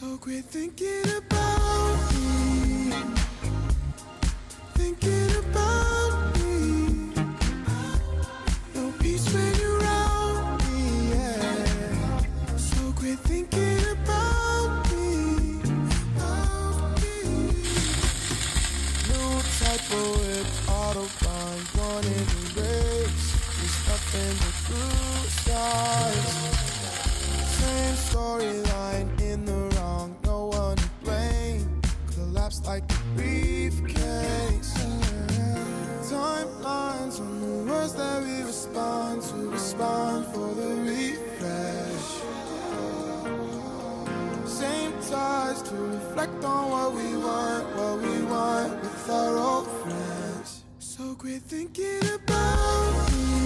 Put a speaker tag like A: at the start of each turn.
A: So quit thinking about me. Thinking about me. No peace when you're around me, yeah. So quit thinking about me. About me. New type of whip, autobahn, one in the race. There's nothing but blue skies. Same storyline in the wrong, no one to blame. Collapsed like a briefcase. Timelines on the words that we respond for the refresh. Same ties to reflect on what we want with our old friends. So quit thinking about me.